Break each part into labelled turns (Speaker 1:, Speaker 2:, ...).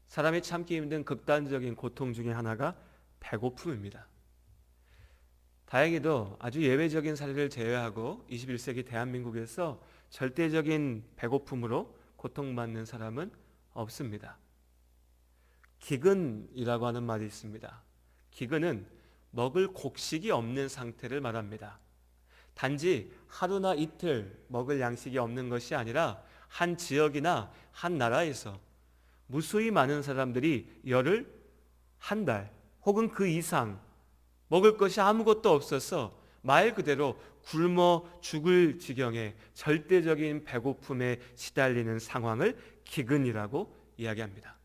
Speaker 1: 사람이 참기 힘든 극단적인 고통 중에 하나가 배고픔입니다. 다행히도 아주 예외적인 사례를 제외하고 21세기 대한민국에서 절대적인 배고픔으로 고통받는 사람은 없습니다. 기근이라고 하는 말이 있습니다. 기근은 먹을 곡식이 없는 상태를 말합니다. 단지 하루나 이틀 먹을 양식이 없는 것이 아니라 한 지역이나 한 나라에서 무수히 많은 사람들이 열흘, 한 달 혹은 그 이상 먹을 것이 아무것도 없어서 말 그대로 굶어 죽을 지경의 절대적인 배고픔에 시달리는 상황을 기근이라고 이야기합니다.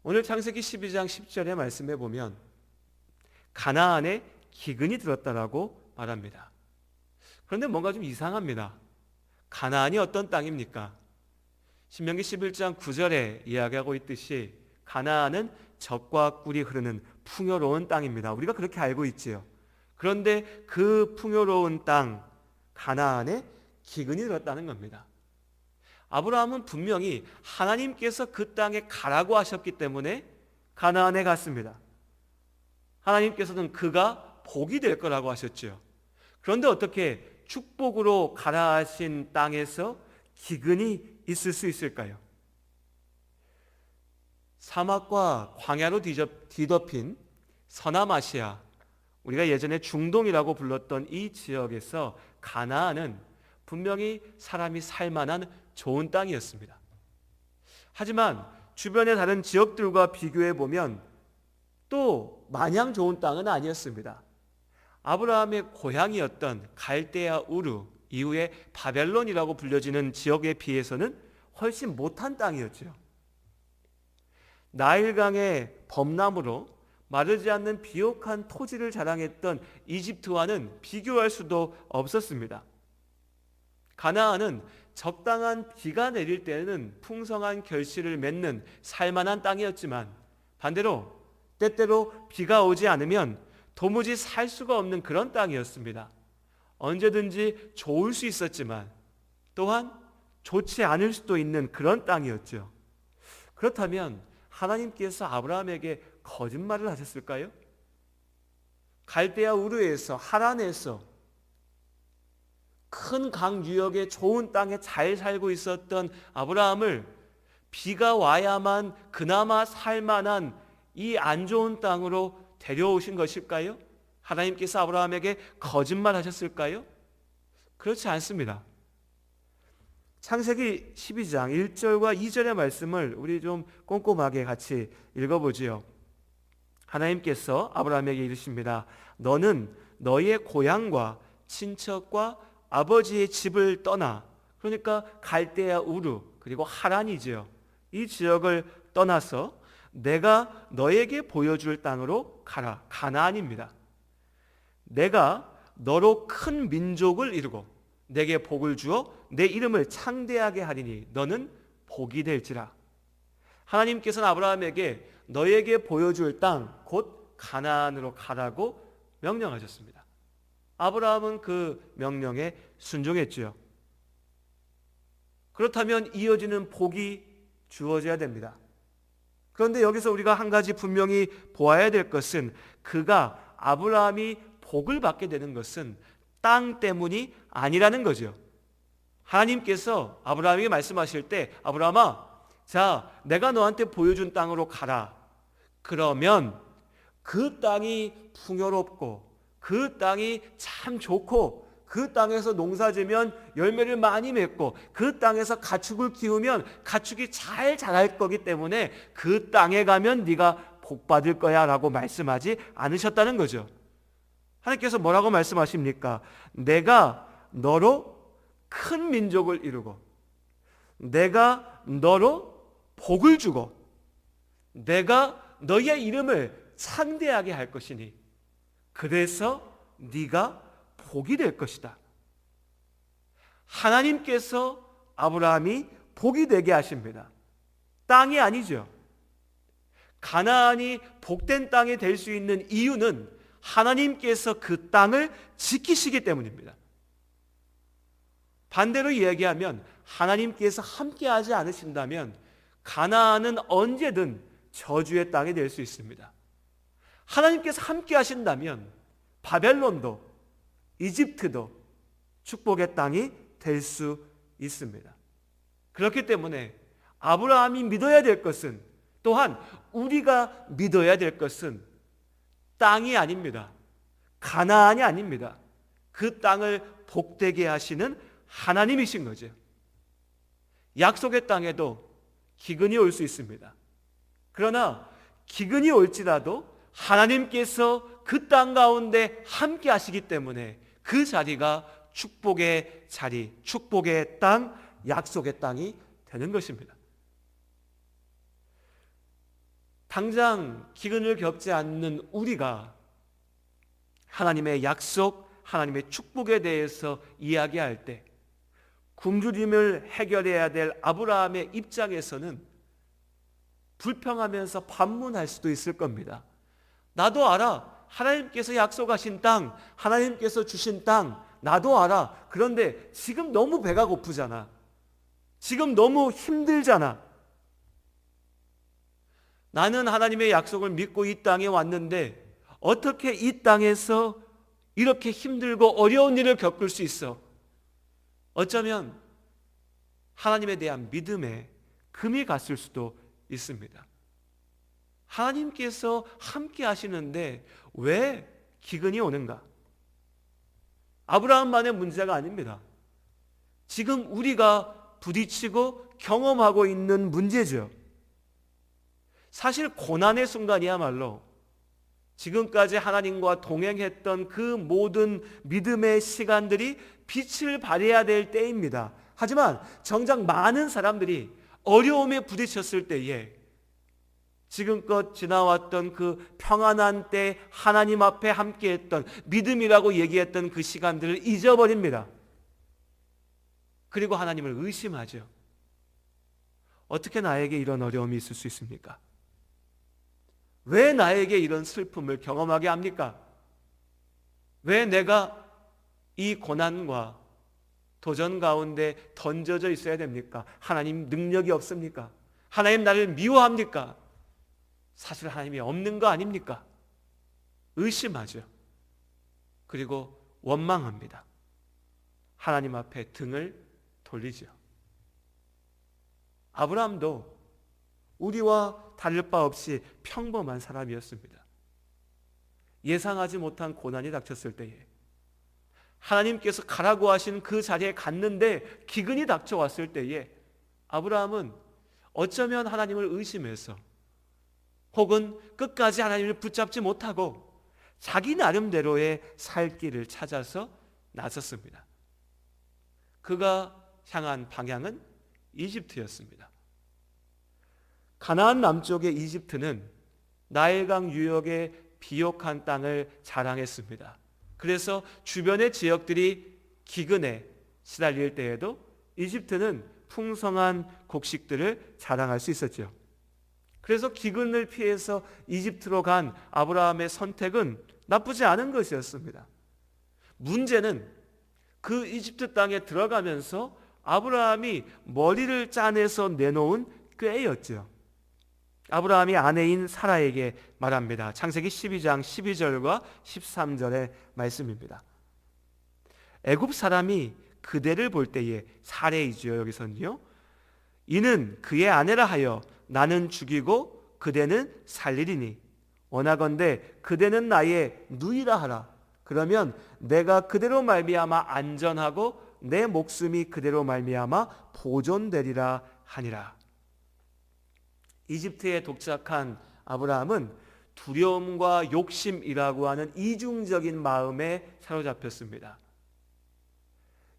Speaker 1: 오늘 창세기 12장 10절의 말씀에 보면 가나안에 기근이 들었다라고 말합니다. 그런데 뭔가 좀 이상합니다. 가나안이 어떤 땅입니까? 신명기 11장 9절에 이야기하고 있듯이 가나안은 젖과 꿀이 흐르는 풍요로운 땅입니다. 우리가 그렇게 알고 있지요. 그런데 그 풍요로운 땅 가나안에 기근이 들었다는 겁니다. 아브라함은 분명히 하나님께서 그 땅에 가라고 하셨기 때문에 가나안에 갔습니다. 하나님께서는 그가 복이 될 거라고 하셨죠. 그런데 어떻게 축복으로 가라 하신 땅에서 기근이 있을 수 있을까요? 사막과 광야로 뒤덮인 서남아시아, 우리가 예전에 중동이라고 불렀던 이 지역에서 가나안은 분명히 사람이 살만한 좋은 땅이었습니다. 하지만 주변의 다른 지역들과 비교해 보면 또 마냥 좋은 땅은 아니었습니다. 아브라함의 고향이었던 갈대아 우르, 이후에 바벨론이라고 불려지는 지역에 비해서는 훨씬 못한 땅이었죠. 나일강의 범람으로 마르지 않는 비옥한 토지를 자랑했던 이집트와는 비교할 수도 없었습니다. 가나안은 적당한 비가 내릴 때는 풍성한 결실을 맺는 살만한 땅이었지만 반대로 때때로 비가 오지 않으면 도무지 살 수가 없는 그런 땅이었습니다. 언제든지 좋을 수 있었지만 또한 좋지 않을 수도 있는 그런 땅이었죠. 그렇다면 하나님께서 아브라함에게 거짓말을 하셨을까요? 갈대아 우르에서 하란에서 큰 강 유역의 좋은 땅에 잘 살고 있었던 아브라함을 비가 와야만 그나마 살만한 이 안 좋은 땅으로 데려오신 것일까요? 하나님께서 아브라함에게 거짓말하셨을까요? 그렇지 않습니다. 창세기 12장 1절과 2절의 말씀을 우리 좀 꼼꼼하게 같이 읽어보지요. 하나님께서 아브라함에게 이르십니다. 너는 너의 고향과 친척과 아버지의 집을 떠나, 그러니까 갈대아 우르 그리고 하란이지요. 이 지역을 떠나서 내가 너에게 보여줄 땅으로 가라. 가나안입니다. 내가 너로 큰 민족을 이루고 내게 복을 주어 내 이름을 창대하게 하리니 너는 복이 될지라. 하나님께서는 아브라함에게 너에게 보여줄 땅 곧 가나안으로 가라고 명령하셨습니다. 아브라함은 그 명령에 순종했지요. 그렇다면 이어지는 복이 주어져야 됩니다. 그런데 여기서 우리가 한 가지 분명히 보아야 될 것은 그가 아브라함이 복을 받게 되는 것은 땅 때문이 아니라는 거죠. 하나님께서 아브라함에게 말씀하실 때 아브라함아, 자, 내가 너한테 보여준 땅으로 가라. 그러면 그 땅이 풍요롭고 그 땅이 참 좋고 그 땅에서 농사지면 열매를 많이 맺고 그 땅에서 가축을 키우면 가축이 잘 자랄 거기 때문에 그 땅에 가면 네가 복 받을 거야 라고 말씀하지 않으셨다는 거죠. 하나님께서 뭐라고 말씀하십니까? 내가 너로 큰 민족을 이루고 내가 너로 복을 주고 내가 너의 이름을 창대하게 할 것이니 그래서 네가 복이 될 것이다. 하나님께서 아브라함이 복이 되게 하십니다. 땅이 아니죠. 가나안이 복된 땅이 될 수 있는 이유는 하나님께서 그 땅을 지키시기 때문입니다. 반대로 이야기하면 하나님께서 함께하지 않으신다면 가나안은 언제든 저주의 땅이 될 수 있습니다. 하나님께서 함께 하신다면 바벨론도 이집트도 축복의 땅이 될 수 있습니다. 그렇기 때문에 아브라함이 믿어야 될 것은, 또한 우리가 믿어야 될 것은 땅이 아닙니다. 가나안이 아닙니다. 그 땅을 복되게 하시는 하나님이신 거죠. 약속의 땅에도 기근이 올 수 있습니다. 그러나 기근이 올지라도 하나님께서 그 땅 가운데 함께 하시기 때문에 그 자리가 축복의 자리, 축복의 땅, 약속의 땅이 되는 것입니다. 당장 기근을 겪지 않는 우리가 하나님의 약속, 하나님의 축복에 대해서 이야기할 때 굶주림을 해결해야 될 아브라함의 입장에서는 불평하면서 반문할 수도 있을 겁니다. 나도 알아. 하나님께서 약속하신 땅, 하나님께서 주신 땅, 나도 알아. 그런데 지금 너무 배가 고프잖아. 지금 너무 힘들잖아. 나는 하나님의 약속을 믿고 이 땅에 왔는데 어떻게 이 땅에서 이렇게 힘들고 어려운 일을 겪을 수 있어? 어쩌면 하나님에 대한 믿음에 금이 갔을 수도 있습니다. 하나님께서 함께 하시는데 왜 기근이 오는가? 아브라함만의 문제가 아닙니다. 지금 우리가 부딪히고 경험하고 있는 문제죠. 사실 고난의 순간이야말로 지금까지 하나님과 동행했던 그 모든 믿음의 시간들이 빛을 발해야 될 때입니다. 하지만 정작 많은 사람들이 어려움에 부딪혔을 때에 지금껏 지나왔던 그 평안한 때 하나님 앞에 함께했던 믿음이라고 얘기했던 그 시간들을 잊어버립니다. 그리고 하나님을 의심하죠. 어떻게 나에게 이런 어려움이 있을 수 있습니까? 왜 나에게 이런 슬픔을 경험하게 합니까? 왜 내가 이 고난과 도전 가운데 던져져 있어야 됩니까? 하나님 능력이 없습니까? 하나님 나를 미워합니까? 사실 하나님이 없는 거 아닙니까? 의심하죠. 그리고 원망합니다. 하나님 앞에 등을 돌리죠. 아브라함도 우리와 다를 바 없이 평범한 사람이었습니다. 예상하지 못한 고난이 닥쳤을 때에 하나님께서 가라고 하신 그 자리에 갔는데 기근이 닥쳐왔을 때에 아브라함은 어쩌면 하나님을 의심해서 혹은 끝까지 하나님을 붙잡지 못하고 자기 나름대로의 살 길을 찾아서 나섰습니다. 그가 향한 방향은 이집트였습니다. 가나안 남쪽의 이집트는 나일강 유역의 비옥한 땅을 자랑했습니다. 그래서 주변의 지역들이 기근에 시달릴 때에도 이집트는 풍성한 곡식들을 자랑할 수 있었죠. 그래서 기근을 피해서 이집트로 간 아브라함의 선택은 나쁘지 않은 것이었습니다. 문제는 그 이집트 땅에 들어가면서 아브라함이 머리를 짜내서 내놓은 꾀였죠. 아브라함이 아내인 사라에게 말합니다. 창세기 12장 12절과 13절의 말씀입니다. 애굽 사람이 그대를 볼 때에 사례이지요. 여기서는요. 이는 그의 아내라 하여 나는 죽이고 그대는 살리리니 원하건대 그대는 나의 누이라 하라. 그러면 내가 그대로 말미암아 안전하고 내 목숨이 그대로 말미암아 보존되리라 하니라. 이집트에 도착한 아브라함은 두려움과 욕심이라고 하는 이중적인 마음에 사로잡혔습니다.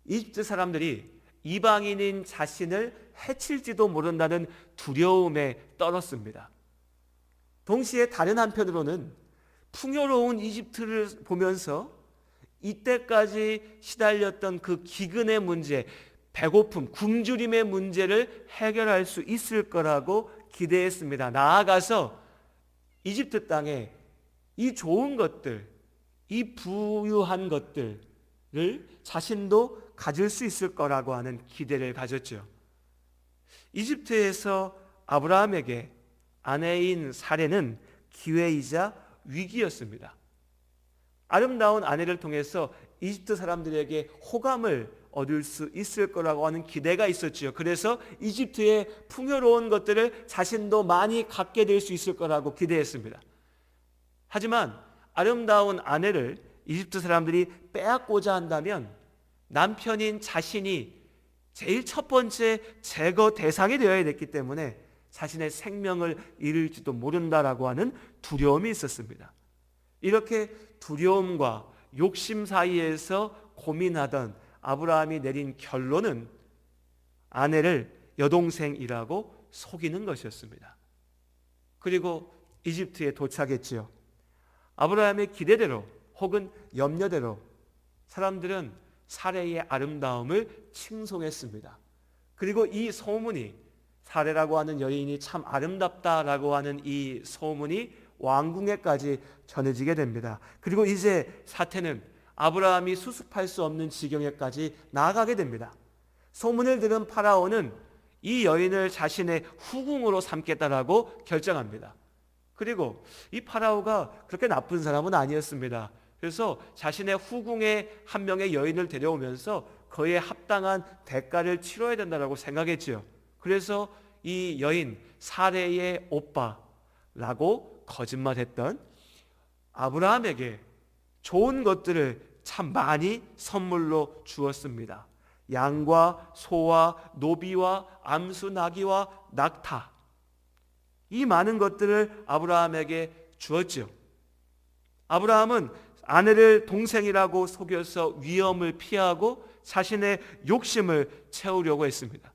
Speaker 1: 이집트 사람들이 이방인인 자신을 해칠지도 모른다는 두려움에 떨었습니다. 동시에 다른 한편으로는 풍요로운 이집트를 보면서 이때까지 시달렸던 그 기근의 문제, 배고픔, 굶주림의 문제를 해결할 수 있을 거라고 기대했습니다. 나아가서 이집트 땅에 이 좋은 것들, 이 부유한 것들을 자신도 가질 수 있을 거라고 하는 기대를 가졌죠. 이집트에서 아브라함에게 아내인 사레는 기회이자 위기였습니다. 아름다운 아내를 통해서 이집트 사람들에게 호감을 얻을 수 있을 거라고 하는 기대가 있었지요. 그래서 이집트의 풍요로운 것들을 자신도 많이 갖게 될 수 있을 거라고 기대했습니다. 하지만 아름다운 아내를 이집트 사람들이 빼앗고자 한다면 남편인 자신이 제일 첫 번째 제거 대상이 되어야 됐기 때문에 자신의 생명을 잃을지도 모른다라고 하는 두려움이 있었습니다. 이렇게 두려움과 욕심 사이에서 고민하던 아브라함이 내린 결론은 아내를 여동생이라고 속이는 것이었습니다. 그리고 이집트에 도착했지요. 아브라함의 기대대로 혹은 염려대로 사람들은 사레의 아름다움을 칭송했습니다. 그리고 이 소문이, 사레라고 하는 여인이 참 아름답다라고 하는 이 소문이 왕궁에까지 전해지게 됩니다. 그리고 이제 사태는 아브라함이 수습할 수 없는 지경에까지 나아가게 됩니다. 소문을 들은 파라오는 이 여인을 자신의 후궁으로 삼겠다라고 결정합니다. 그리고 이 파라오가 그렇게 나쁜 사람은 아니었습니다. 그래서 자신의 후궁의 한 명의 여인을 데려오면서 그에 합당한 대가를 치러야 된다고 생각했지요. 그래서 이 여인 사레의 오빠라고 거짓말했던 아브라함에게 좋은 것들을 참 많이 선물로 주었습니다. 양과 소와 노비와 암수 나귀와 낙타, 이 많은 것들을 아브라함에게 주었죠. 아브라함은 아내를 동생이라고 속여서 위험을 피하고 자신의 욕심을 채우려고 했습니다.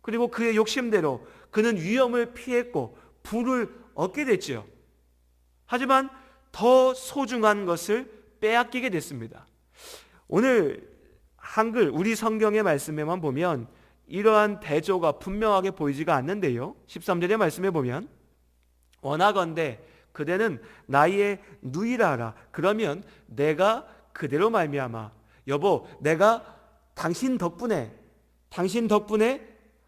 Speaker 1: 그리고 그의 욕심대로 그는 위험을 피했고 부를 얻게 됐죠. 하지만 더 소중한 것을 빼앗기게 됐습니다. 오늘 한글 우리 성경의 말씀에만 보면 이러한 대조가 분명하게 보이지가 않는데요. 13절의 말씀에 보면 원하건대 그대는 나의 누이라 하라. 그러면 내가 그대로 말미암아, 여보 내가 당신 덕분에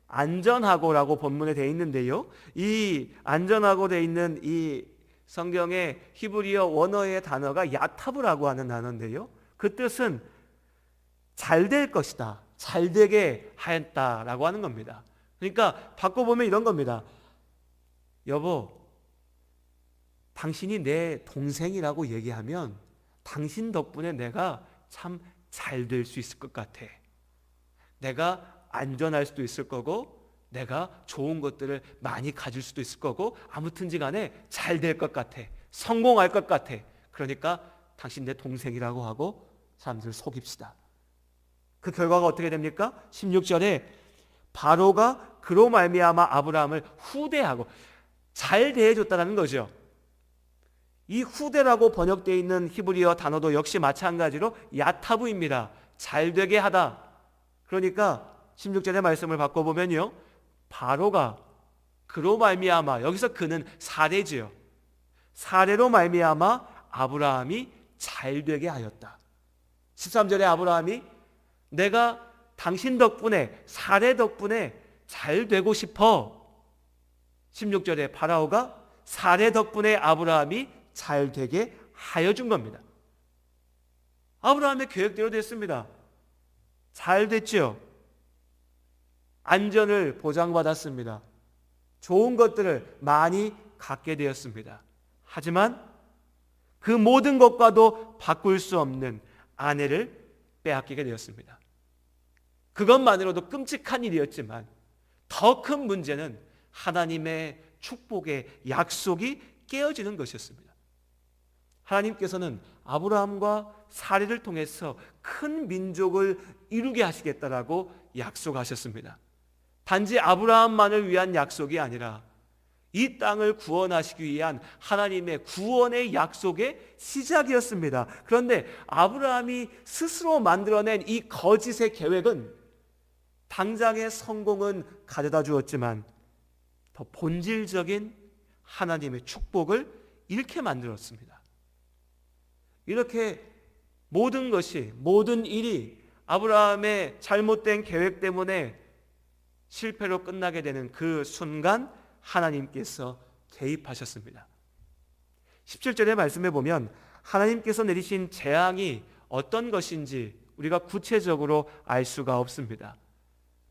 Speaker 1: 안전하고라고 본문에 되어 있는데요. 이 안전하고 되어 있는 이 성경의 히브리어 원어의 단어가 야타브라고 하는 단어인데요. 그 뜻은 잘 될 것이다, 잘 되게 하였다라고 하는 겁니다. 그러니까 바꿔보면 이런 겁니다. 여보, 당신이 내 동생이라고 얘기하면 당신 덕분에 내가 참 잘 될 수 있을 것 같아. 내가 안전할 수도 있을 거고 내가 좋은 것들을 많이 가질 수도 있을 거고 아무튼지 간에 잘 될 것 같아. 성공할 것 같아. 그러니까 당신 내 동생이라고 하고 사람들을 속입시다. 그 결과가 어떻게 됩니까? 16절에 바로가 그로 말미암아 아브라함을 후대하고 잘 대해줬다는 거죠. 이 후대라고 번역되어 있는 히브리어 단어도 역시 마찬가지로 야타브입니다. 잘 되게 하다. 그러니까 16절의 말씀을 바꿔보면요, 바로가 그로 말미암아, 여기서 그는 사레지요. 사레로 말미암아 아브라함이 잘 되게 하였다. 13절에 아브라함이 내가 당신 덕분에, 사레 덕분에 잘 되고 싶어. 16절에 파라오가 사레 덕분에 아브라함이 잘 되게 하여 준 겁니다. 아브라함의 계획대로 됐습니다. 잘 됐죠. 안전을 보장받았습니다. 좋은 것들을 많이 갖게 되었습니다. 하지만 그 모든 것과도 바꿀 수 없는 아내를 빼앗기게 되었습니다. 그것만으로도 끔찍한 일이었지만 더 큰 문제는 하나님의 축복의 약속이 깨어지는 것이었습니다. 하나님께서는 아브라함과 사레를 통해서 큰 민족을 이루게 하시겠다라고 약속하셨습니다. 단지 아브라함만을 위한 약속이 아니라 이 땅을 구원하시기 위한 하나님의 구원의 약속의 시작이었습니다. 그런데 아브라함이 스스로 만들어낸 이 거짓의 계획은 당장의 성공은 가져다 주었지만 더 본질적인 하나님의 축복을 잃게 만들었습니다. 이렇게 모든 것이, 모든 일이 아브라함의 잘못된 계획 때문에 실패로 끝나게 되는 그 순간 하나님께서 개입하셨습니다. 17절의 말씀에 보면 하나님께서 내리신 재앙이 어떤 것인지 우리가 구체적으로 알 수가 없습니다.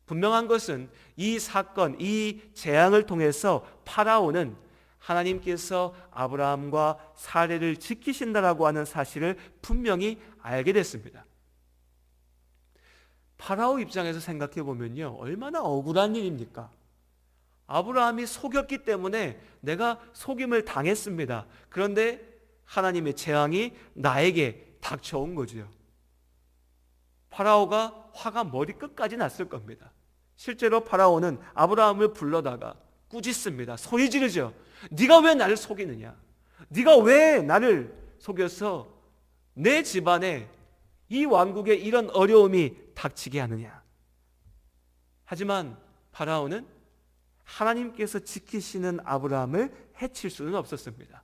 Speaker 1: 분명한 것은 이 사건, 이 재앙을 통해서 파라오는 하나님께서 아브라함과 사례를 지키신다라고 하는 사실을 분명히 알게 됐습니다. 파라오 입장에서 생각해 보면요, 얼마나 억울한 일입니까? 아브라함이 속였기 때문에 내가 속임을 당했습니다. 그런데 하나님의 재앙이 나에게 닥쳐온 거죠. 파라오가 화가 머리끝까지 났을 겁니다. 실제로 파라오는 아브라함을 불러다가 꾸짖습니다. 소리 지르죠. 네가 왜 나를 속이느냐? 네가 왜 나를 속여서 내 집안에 이 왕국에 이런 어려움이 닥치게 하느냐? 하지만 파라오는 하나님께서 지키시는 아브라함을 해칠 수는 없었습니다.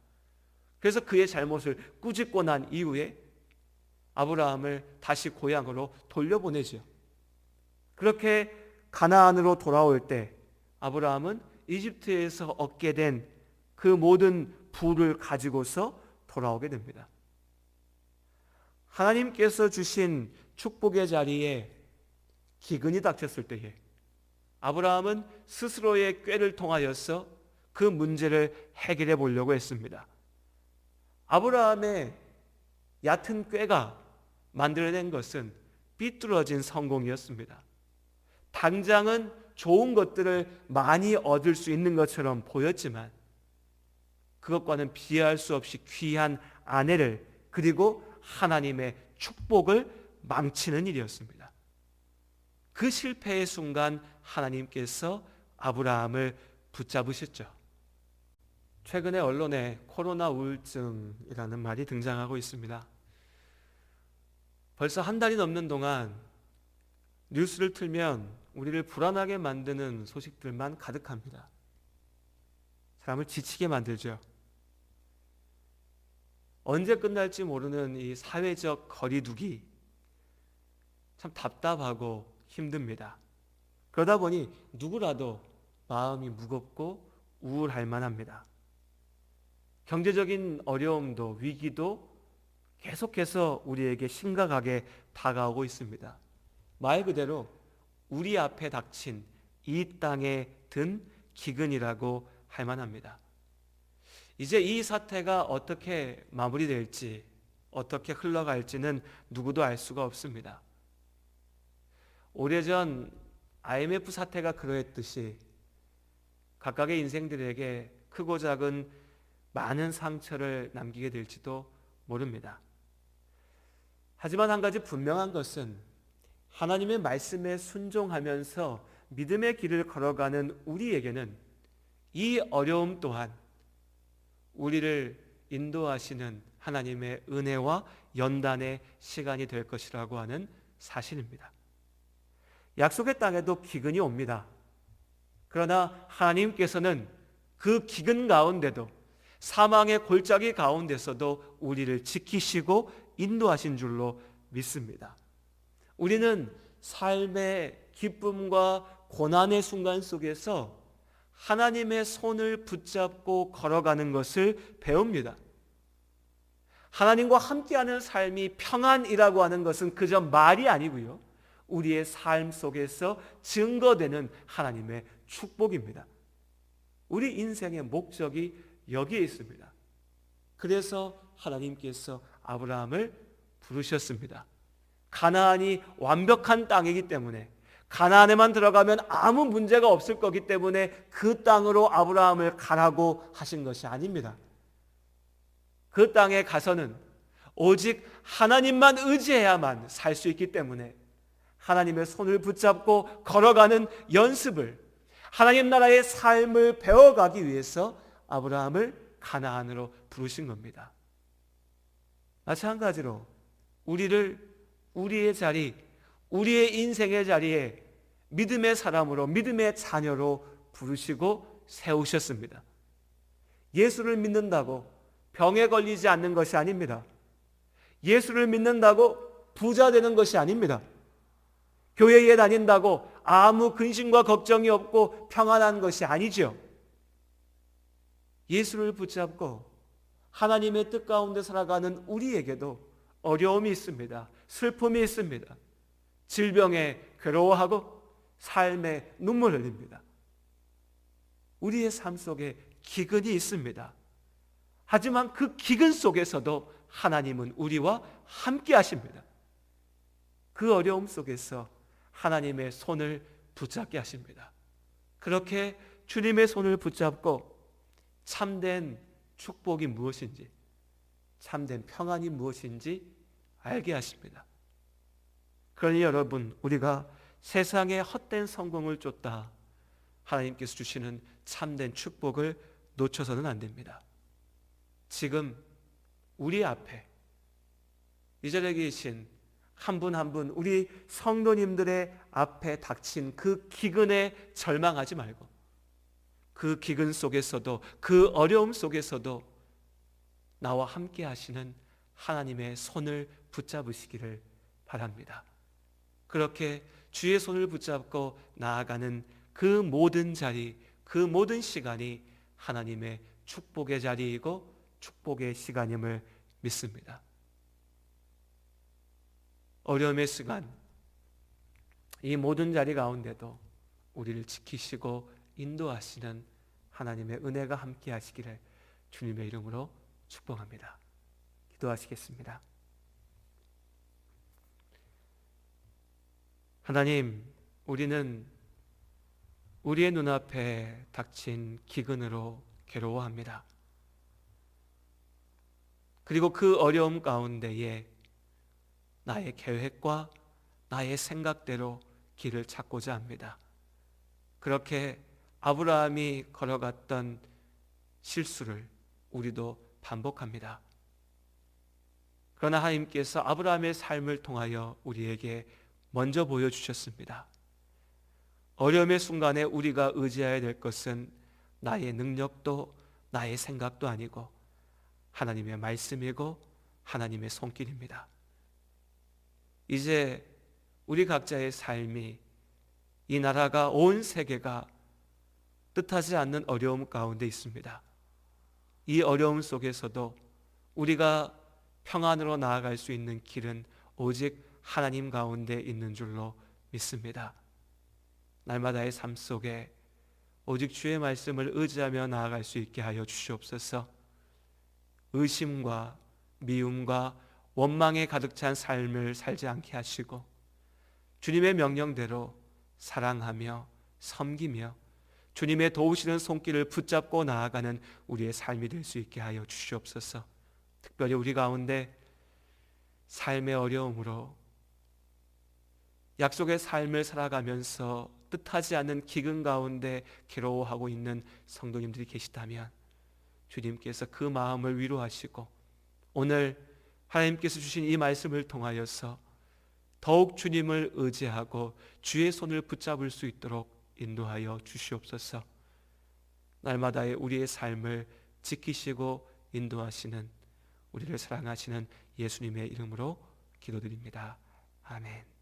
Speaker 1: 그래서 그의 잘못을 꾸짖고 난 이후에 아브라함을 다시 고향으로 돌려보내죠. 그렇게 가나안으로 돌아올 때 아브라함은 이집트에서 얻게 된 그 모든 부를 가지고서 돌아오게 됩니다. 하나님께서 주신 축복의 자리에 기근이 닥쳤을 때에 아브라함은 스스로의 꾀를 통하여서 그 문제를 해결해 보려고 했습니다. 아브라함의 얕은 꾀가 만들어낸 것은 삐뚤어진 성공이었습니다. 당장은 좋은 것들을 많이 얻을 수 있는 것처럼 보였지만 그것과는 비할 수 없이 귀한 아내를 그리고 하나님의 축복을 망치는 일이었습니다. 그 실패의 순간 하나님께서 아브라함을 붙잡으셨죠. 최근에 언론에 코로나 우울증이라는 말이 등장하고 있습니다. 벌써 한 달이 넘는 동안 뉴스를 틀면 우리를 불안하게 만드는 소식들만 가득합니다. 사람을 지치게 만들죠. 언제 끝날지 모르는 이 사회적 거리두기 참 답답하고 힘듭니다. 그러다 보니 누구라도 마음이 무겁고 우울할 만합니다. 경제적인 어려움도 위기도 계속해서 우리에게 심각하게 다가오고 있습니다. 말 그대로 우리 앞에 닥친 이 땅에 든 기근이라고 할 만합니다. 이제 이 사태가 어떻게 마무리될지, 어떻게 흘러갈지는 누구도 알 수가 없습니다. 오래전 IMF 사태가 그러했듯이 각각의 인생들에게 크고 작은 많은 상처를 남기게 될지도 모릅니다. 하지만 한 가지 분명한 것은 하나님의 말씀에 순종하면서 믿음의 길을 걸어가는 우리에게는 이 어려움 또한 우리를 인도하시는 하나님의 은혜와 연단의 시간이 될 것이라고 하는 사실입니다. 약속의 땅에도 기근이 옵니다. 그러나 하나님께서는 그 기근 가운데도 사망의 골짜기 가운데서도 우리를 지키시고 인도하신 줄로 믿습니다. 우리는 삶의 기쁨과 고난의 순간 속에서 하나님의 손을 붙잡고 걸어가는 것을 배웁니다. 하나님과 함께하는 삶이 평안이라고 하는 것은 그저 말이 아니고요, 우리의 삶 속에서 증거되는 하나님의 축복입니다. 우리 인생의 목적이 여기에 있습니다. 그래서 하나님께서 아브라함을 부르셨습니다. 가나안이 완벽한 땅이기 때문에, 가나안에만 들어가면 아무 문제가 없을 거기 때문에 그 땅으로 아브라함을 가라고 하신 것이 아닙니다. 그 땅에 가서는 오직 하나님만 의지해야만 살 수 있기 때문에 하나님의 손을 붙잡고 걸어가는 연습을, 하나님 나라의 삶을 배워가기 위해서 아브라함을 가나안으로 부르신 겁니다. 마찬가지로 우리를 우리의 자리, 우리의 인생의 자리에 믿음의 사람으로, 믿음의 자녀로 부르시고 세우셨습니다. 예수를 믿는다고 병에 걸리지 않는 것이 아닙니다. 예수를 믿는다고 부자 되는 것이 아닙니다. 교회에 다닌다고 아무 근심과 걱정이 없고 평안한 것이 아니죠. 예수를 붙잡고 하나님의 뜻 가운데 살아가는 우리에게도 어려움이 있습니다. 슬픔이 있습니다. 질병에 괴로워하고 삶에 눈물 흘립니다. 우리의 삶 속에 기근이 있습니다. 하지만 그 기근 속에서도 하나님은 우리와 함께 하십니다. 그 어려움 속에서 하나님의 손을 붙잡게 하십니다. 그렇게 주님의 손을 붙잡고 참된 축복이 무엇인지, 참된 평안이 무엇인지 알게 하십니다. 그러니 여러분, 우리가 세상의 헛된 성공을 쫓다 하나님께서 주시는 참된 축복을 놓쳐서는 안 됩니다. 지금 우리 앞에 이 자리에 계신 한 분 한 분, 우리 성도님들의 앞에 닥친 그 기근에 절망하지 말고, 그 기근 속에서도, 그 어려움 속에서도 나와 함께 하시는 하나님의 손을 붙잡으시기를 바랍니다. 그렇게 주의 손을 붙잡고 나아가는 그 모든 자리, 그 모든 시간이 하나님의 축복의 자리이고 축복의 시간임을 믿습니다. 어려움의 시간, 이 모든 자리 가운데도 우리를 지키시고 인도하시는 하나님의 은혜가 함께 하시기를 주님의 이름으로 축복합니다. 기도하시겠습니다. 하나님, 우리는 우리의 눈앞에 닥친 기근으로 괴로워합니다. 그리고 그 어려움 가운데에 나의 계획과 나의 생각대로 길을 찾고자 합니다. 그렇게 아브라함이 걸어갔던 실수를 우리도 반복합니다. 그러나 하나님께서 아브라함의 삶을 통하여 우리에게 먼저 보여주셨습니다. 어려움의 순간에 우리가 의지해야 될 것은 나의 능력도 나의 생각도 아니고 하나님의 말씀이고 하나님의 손길입니다. 이제 우리 각자의 삶이, 이 나라가, 온 세계가 뜻하지 않는 어려움 가운데 있습니다. 이 어려움 속에서도 우리가 평안으로 나아갈 수 있는 길은 오직 하나님 가운데 있는 줄로 믿습니다. 날마다의 삶 속에 오직 주의 말씀을 의지하며 나아갈 수 있게 하여 주시옵소서. 의심과 미움과 원망에 가득 찬 삶을 살지 않게 하시고 주님의 명령대로 사랑하며 섬기며 주님의 도우시는 손길을 붙잡고 나아가는 우리의 삶이 될 수 있게 하여 주시옵소서. 특별히 우리 가운데 삶의 어려움으로 약속의 삶을 살아가면서 뜻하지 않는 기근 가운데 괴로워하고 있는 성도님들이 계시다면 주님께서 그 마음을 위로하시고 오늘 하나님께서 주신 이 말씀을 통하여서 더욱 주님을 의지하고 주의 손을 붙잡을 수 있도록 인도하여 주시옵소서. 날마다의 우리의 삶을 지키시고 인도하시는 우리를 사랑하시는 예수님의 이름으로 기도드립니다. 아멘.